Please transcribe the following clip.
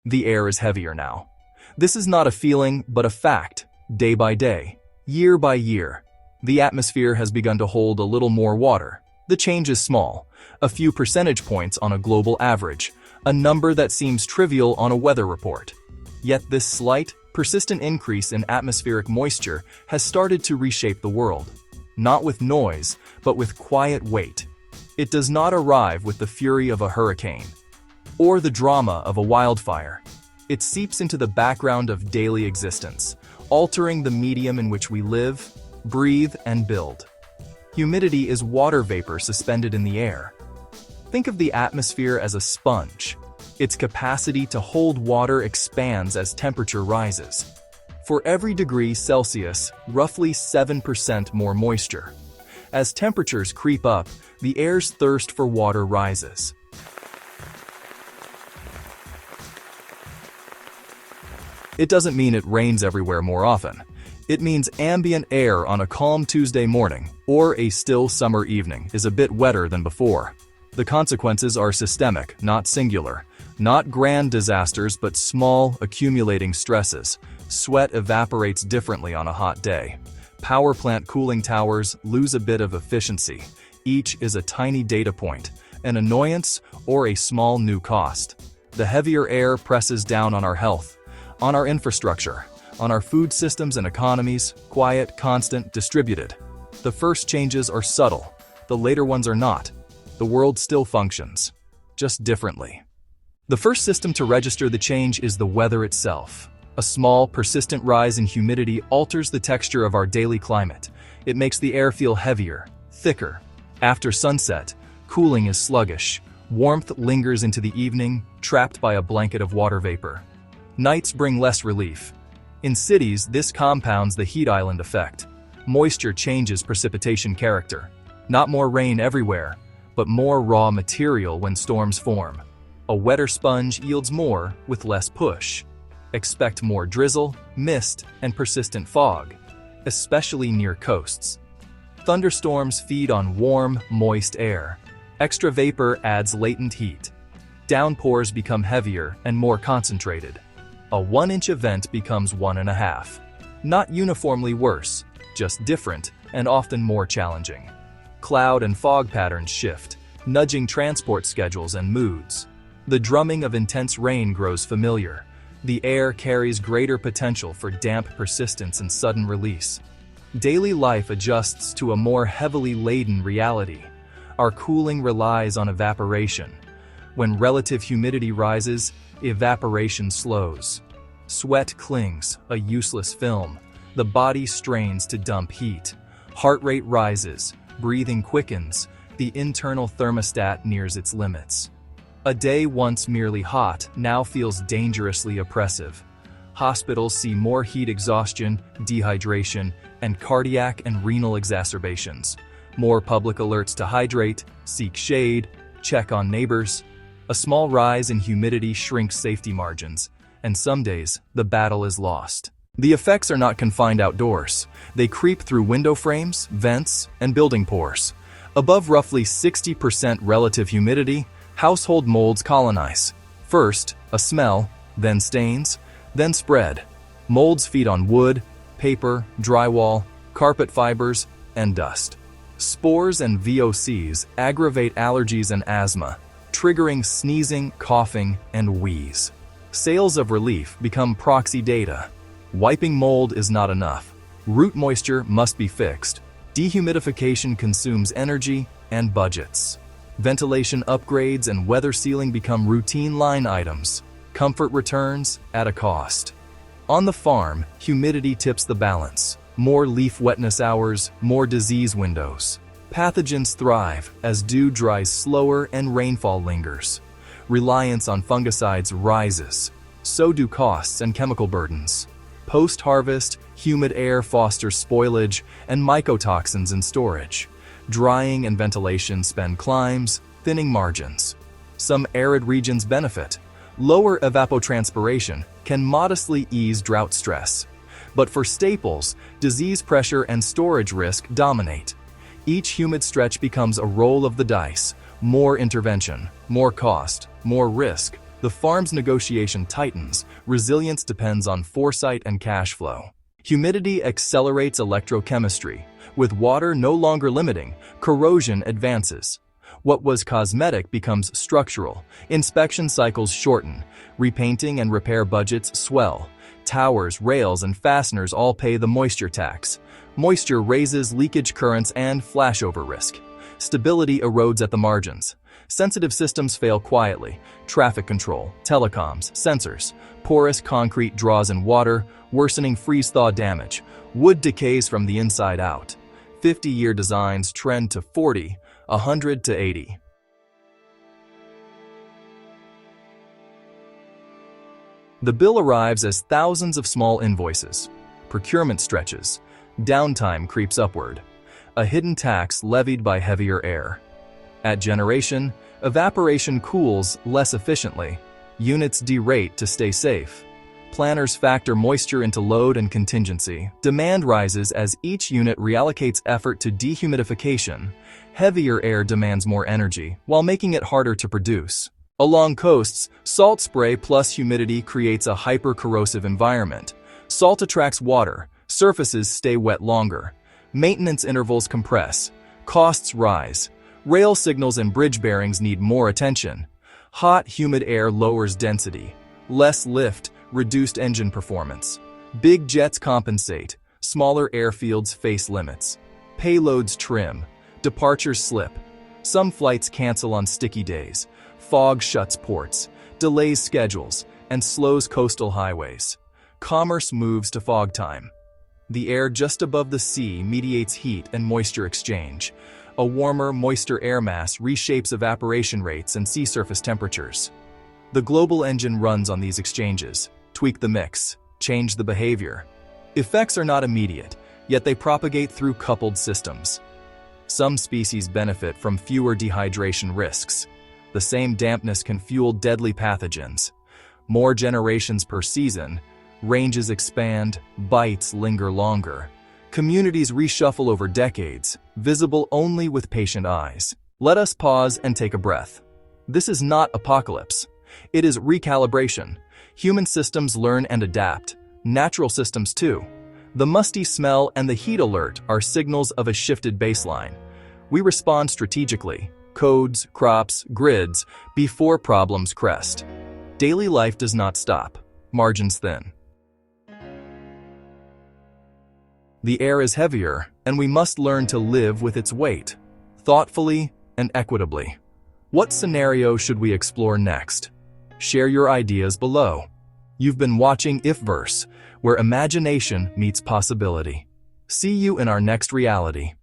The air is heavier now. This is not a feeling, but a fact. Day by day, year by year, the atmosphere has begun to hold a little more water. The change is small, a few percentage points on a global average, a number that seems trivial on a weather report. Yet this slight, persistent increase in atmospheric moisture has started to reshape the world. Not with noise, but with quiet weight. It does not arrive with the fury of a hurricane or the drama of a wildfire. It seeps into the background of daily existence, altering the medium in which we live, breathe, and build. Humidity is water vapor suspended in the air. Think of the atmosphere as a sponge. Its capacity to hold water expands as temperature rises. For every degree Celsius, roughly 7% more moisture. As temperatures creep up, the air's thirst for water rises. It doesn't mean it rains everywhere more often. It means ambient air on a calm Tuesday morning or a still summer evening is a bit wetter than before. The consequences are systemic, not singular. Not grand disasters, but small, accumulating stresses. Sweat evaporates differently on a hot day. Power plant cooling towers lose a bit of efficiency. Each is a tiny data point, an annoyance, or a small new cost. The heavier air presses down on our health, on our infrastructure, on our food systems and economies, quiet, constant, distributed. The first changes are subtle, the later ones are not. The world still functions, just differently. The first system to register the change is the weather itself. A small, persistent rise in humidity alters the texture of our daily climate. It makes the air feel heavier, thicker. After sunset, cooling is sluggish. Warmth lingers into the evening, trapped by a blanket of water vapor. Nights bring less relief. In cities, this compounds the heat island effect. Moisture changes precipitation character. Not more rain everywhere, but more raw material when storms form. A wetter sponge yields more with less push. Expect more drizzle, mist, and persistent fog, especially near coasts. Thunderstorms feed on warm, moist air. Extra vapor adds latent heat. Downpours become heavier and more concentrated. A 1-inch event becomes 1.5. Not uniformly worse, just different and often more challenging. Cloud and fog patterns shift, nudging transport schedules and moods. The drumming of intense rain grows familiar. The air carries greater potential for damp persistence and sudden release. Daily life adjusts to a more heavily laden reality. Our cooling relies on evaporation. When relative humidity rises, evaporation slows. Sweat clings, a useless film. The body strains to dump heat. Heart rate rises, breathing quickens. The internal thermostat nears its limits. A day once merely hot now feels dangerously oppressive. Hospitals see more heat exhaustion, dehydration, and cardiac and renal exacerbations. More public alerts to hydrate, seek shade, check on neighbors. A small rise in humidity shrinks safety margins, and some days the battle is lost. The effects are not confined outdoors. They creep through window frames, vents, and building pores. Above roughly 60% relative humidity, household molds colonize. First, a smell, then stains, then spread. Molds feed on wood, paper, drywall, carpet fibers, and dust. Spores and VOCs aggravate allergies and asthma, triggering sneezing, coughing, and wheeze. Sales of relief become proxy data. Wiping mold is not enough. Root moisture must be fixed. Dehumidification consumes energy and budgets. Ventilation upgrades and weather sealing become routine line items. Comfort returns at a cost. On the farm, humidity tips the balance. More leaf wetness hours, more disease windows. Pathogens thrive as dew dries slower and rainfall lingers. Reliance on fungicides rises. So do costs and chemical burdens. Post-harvest, humid air fosters spoilage and mycotoxins in storage. Drying and ventilation spend climbs, thinning margins. Some arid regions benefit. Lower evapotranspiration can modestly ease drought stress. But for staples, disease pressure and storage risk dominate. Each humid stretch becomes a roll of the dice. More intervention, more cost, more risk, The farm's negotiation tightens, resilience depends on foresight and cash flow. Humidity accelerates electrochemistry. With water no longer limiting, corrosion advances. What was cosmetic becomes structural. Inspection cycles shorten. Repainting and repair budgets swell. Towers, rails, and fasteners all pay the moisture tax. Moisture raises leakage currents and flashover risk. Stability erodes at the margins. Sensitive systems fail quietly. Traffic control, telecoms, sensors. Porous concrete draws in water, worsening freeze-thaw damage. Wood decays from the inside out. 50-year designs trend to 40, 100 to 80. The bill arrives as thousands of small invoices. Procurement stretches. Downtime creeps upward. A hidden tax levied by heavier air. At generation, evaporation cools less efficiently. Units derate to stay safe. Planners factor moisture into load and contingency. Demand rises as each unit reallocates effort to dehumidification. Heavier air demands more energy, while making it harder to produce. Along coasts, salt spray plus humidity creates a hyper-corrosive environment. Salt attracts water, surfaces stay wet longer. Maintenance intervals compress. Costs rise. Rail signals and bridge bearings need more attention. Hot, humid air lowers density. Less lift, reduced engine performance. Big jets compensate. Smaller airfields face limits. Payloads trim. Departures slip. Some flights cancel on sticky days. Fog shuts ports, delays schedules, and slows coastal highways. Commerce moves to fog time. The air just above the sea mediates heat and moisture exchange. A warmer, moister air mass reshapes evaporation rates and sea surface temperatures. The global engine runs on these exchanges. Tweak the mix, change the behavior. Effects are not immediate, yet they propagate through coupled systems. Some species benefit from fewer dehydration risks. The same dampness can fuel deadly pathogens. More generations per season, ranges expand, bites linger longer. Communities reshuffle over decades, visible only with patient eyes. Let us pause and take a breath. This is not apocalypse. It is recalibration. Human systems learn and adapt. Natural systems too. The musty smell and the heat alert are signals of a shifted baseline. We respond strategically. Codes, crops, grids, before problems crest. Daily life does not stop. Margins thin. The air is heavier, and we must learn to live with its weight, thoughtfully and equitably. What scenario should we explore next? Share your ideas below. You've been watching IfVerse, where imagination meets possibility. See you in our next reality.